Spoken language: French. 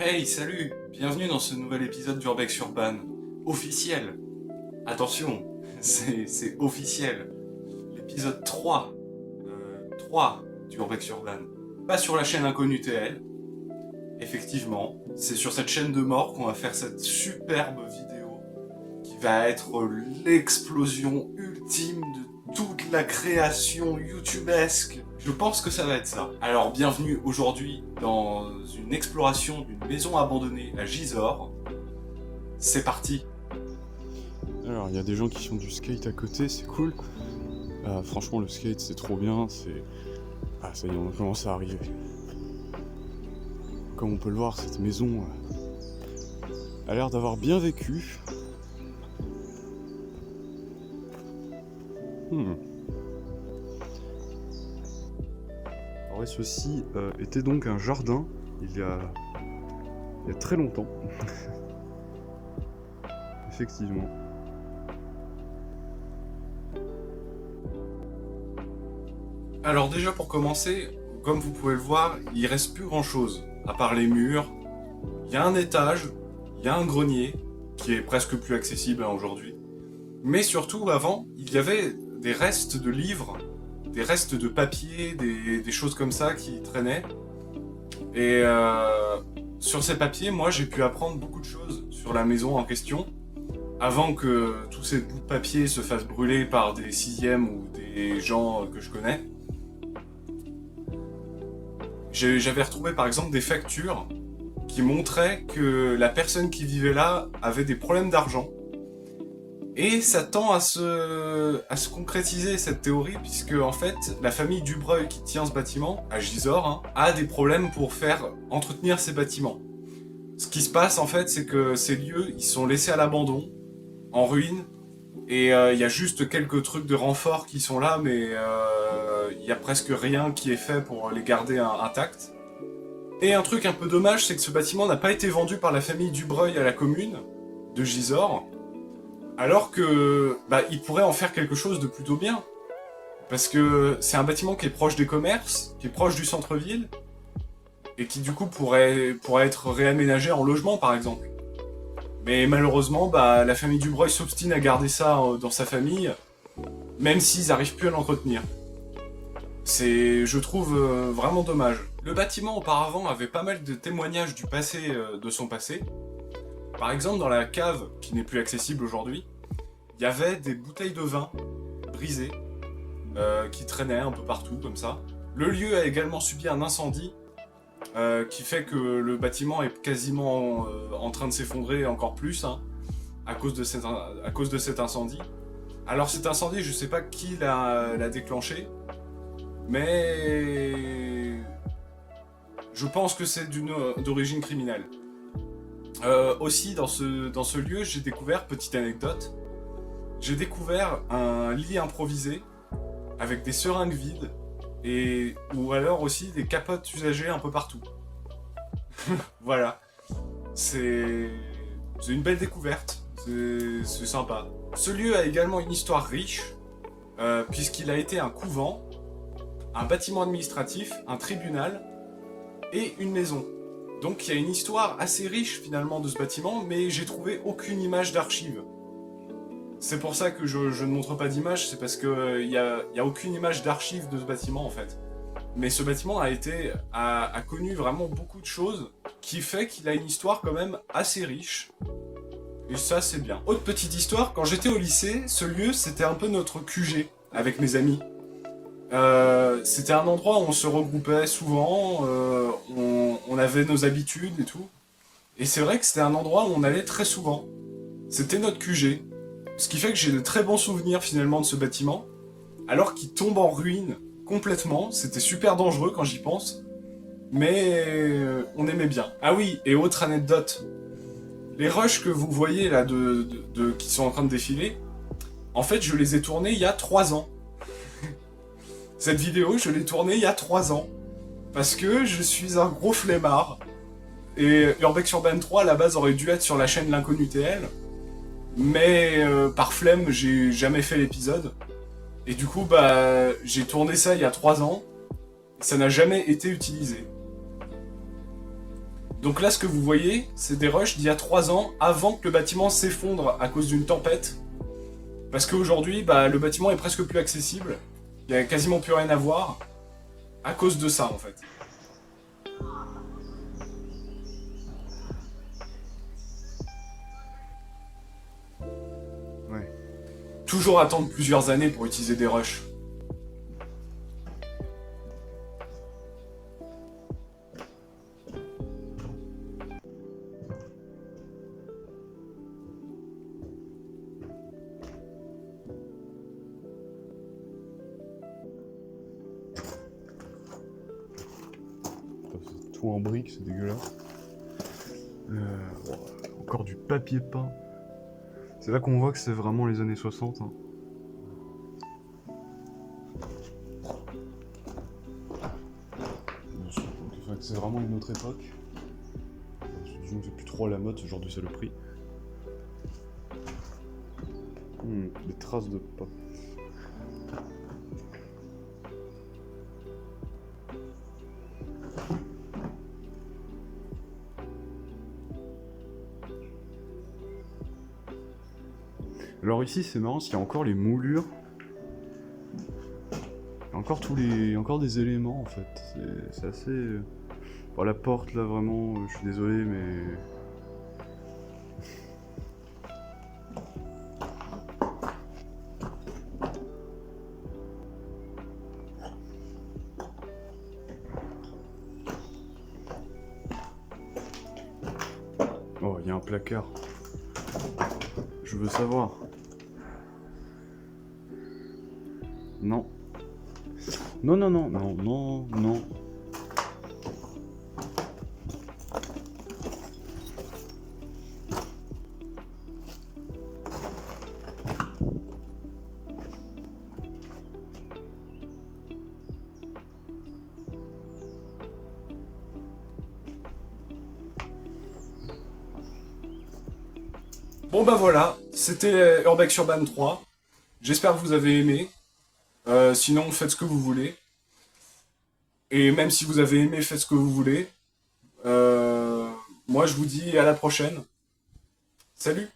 Hey, salut! Bienvenue dans ce nouvel épisode d'Urbex Urban. Officiel! Attention, c'est officiel. L'épisode 3 d'Urbex Urban. Pas sur la chaîne Inconnue TL. Effectivement, c'est sur cette chaîne de mort qu'on va faire cette superbe vidéo qui va être l'explosion ultime de toute la création youtubesque. Je pense que ça va être ça. Alors bienvenue aujourd'hui dans une exploration d'une maison abandonnée à Gisors. C'est parti. Alors, il y a des gens qui font du skate à côté, c'est cool. Franchement, le skate, c'est trop bien, c'est... Ah, ça y est, on commence à arriver. Comme on peut le voir, cette maison a l'air d'avoir bien vécu. Alors, ceci était donc un jardin, il y a très longtemps. Effectivement. Alors déjà pour commencer, comme vous pouvez le voir, il reste plus grand chose. À part les murs, il y a un étage, il y a un grenier, qui est presque plus accessible aujourd'hui. Mais surtout avant, il y avait des restes de livres, des restes de papier, des choses comme ça qui traînaient. Et sur ces papiers, moi j'ai pu apprendre beaucoup de choses sur la maison en question, avant que tous ces bouts de papier se fassent brûler par des sixièmes ou des gens que je connais. J'avais retrouvé par exemple des factures qui montraient que la personne qui vivait là avait des problèmes d'argent. Et ça tend à se concrétiser cette théorie, puisque en fait, la famille Dubreuil qui tient ce bâtiment, à Gisors, a des problèmes pour faire entretenir ces bâtiments. Ce qui se passe en fait, c'est que ces lieux, ils sont laissés à l'abandon, en ruine, et il y a juste quelques trucs de renfort qui sont là, mais il y a presque rien qui est fait pour les garder intacts. Et un truc un peu dommage, c'est que ce bâtiment n'a pas été vendu par la famille Dubreuil à la commune de Gisors, alors que il pourrait en faire quelque chose de plutôt bien. Parce que c'est un bâtiment qui est proche des commerces, qui est proche du centre-ville, et qui du coup pourrait être réaménagé en logement par exemple. Mais malheureusement, la famille Dubreuil s'obstine à garder ça dans sa famille, même s'ils n'arrivent plus à l'entretenir. C'est, je trouve, vraiment dommage. Le bâtiment auparavant avait pas mal de témoignages du passé, de son passé. Par exemple, dans la cave, qui n'est plus accessible aujourd'hui, il y avait des bouteilles de vin brisées, qui traînaient un peu partout, comme ça. Le lieu a également subi un incendie, qui fait que le bâtiment est quasiment en train de s'effondrer encore plus, à cause de cet incendie. Alors cet incendie, je sais pas qui l'a déclenché, mais je pense que c'est d'origine criminelle. Aussi, dans ce lieu, j'ai découvert, petite anecdote, j'ai découvert un lit improvisé avec des seringues vides, ou alors aussi des capotes usagées un peu partout. Voilà. C'est une belle découverte. C'est sympa. Ce lieu a également une histoire riche, puisqu'il a été un couvent, un bâtiment administratif, un tribunal et une maison. Donc il y a une histoire assez riche finalement de ce bâtiment, mais j'ai trouvé aucune image d'archive. C'est pour ça que je ne montre pas d'image, c'est parce qu'il n'y a aucune image d'archive de ce bâtiment en fait. Mais ce bâtiment a connu vraiment beaucoup de choses, qui fait qu'il a une histoire quand même assez riche. Et ça c'est bien. Autre petite histoire, quand j'étais au lycée, ce lieu c'était un peu notre QG avec mes amis. C'était un endroit où on se regroupait souvent, on avait nos habitudes et tout. Et c'est vrai que c'était un endroit où on allait très souvent. C'était notre QG. Ce qui fait que j'ai de très bons souvenirs finalement de ce bâtiment, alors qu'il tombe en ruine complètement. C'était super dangereux quand j'y pense, mais on aimait bien. Ah oui, et autre anecdote, les rushs que vous voyez là qui sont en train de défiler, en fait je les ai tournés il y a 3 ans. Cette vidéo, je l'ai tournée il y a 3 ans, parce que je suis un gros flemmard. Et Urbex Urban 3 à la base aurait dû être sur la chaîne L'Inconnue TL, mais par flemme, j'ai jamais fait l'épisode. Et du coup, j'ai tourné ça il y a 3 ans, et ça n'a jamais été utilisé. Donc là, ce que vous voyez, c'est des rushs d'il y a 3 ans, avant que le bâtiment s'effondre à cause d'une tempête. Parce qu'aujourd'hui, bah, le bâtiment est presque plus accessible. Il n'y a quasiment plus rien à voir. À cause de ça, en fait. Ouais. Toujours attendre plusieurs années pour utiliser des rushs. C'est tout en briques, c'est dégueulasse. Encore du papier peint. C'est là qu'on voit que c'est vraiment les années 60. Hein. Enfin, que c'est vraiment une autre époque. Disons que c'est plus trop à la mode ce genre de saloperie. Des traces de pas. Alors ici c'est marrant, il y a encore les moulures. Il y a encore encore des éléments en fait. C'est assez. Bon, la porte là vraiment, je suis désolé mais. Oh, il y a un placard. Je veux savoir. Non. Non, non, non, non, non, non. Bon bah voilà, c'était Urbex Urban 3. J'espère que vous avez aimé. Sinon, faites ce que vous voulez. Et même si vous avez aimé, faites ce que vous voulez. Moi, je vous dis à la prochaine. Salut!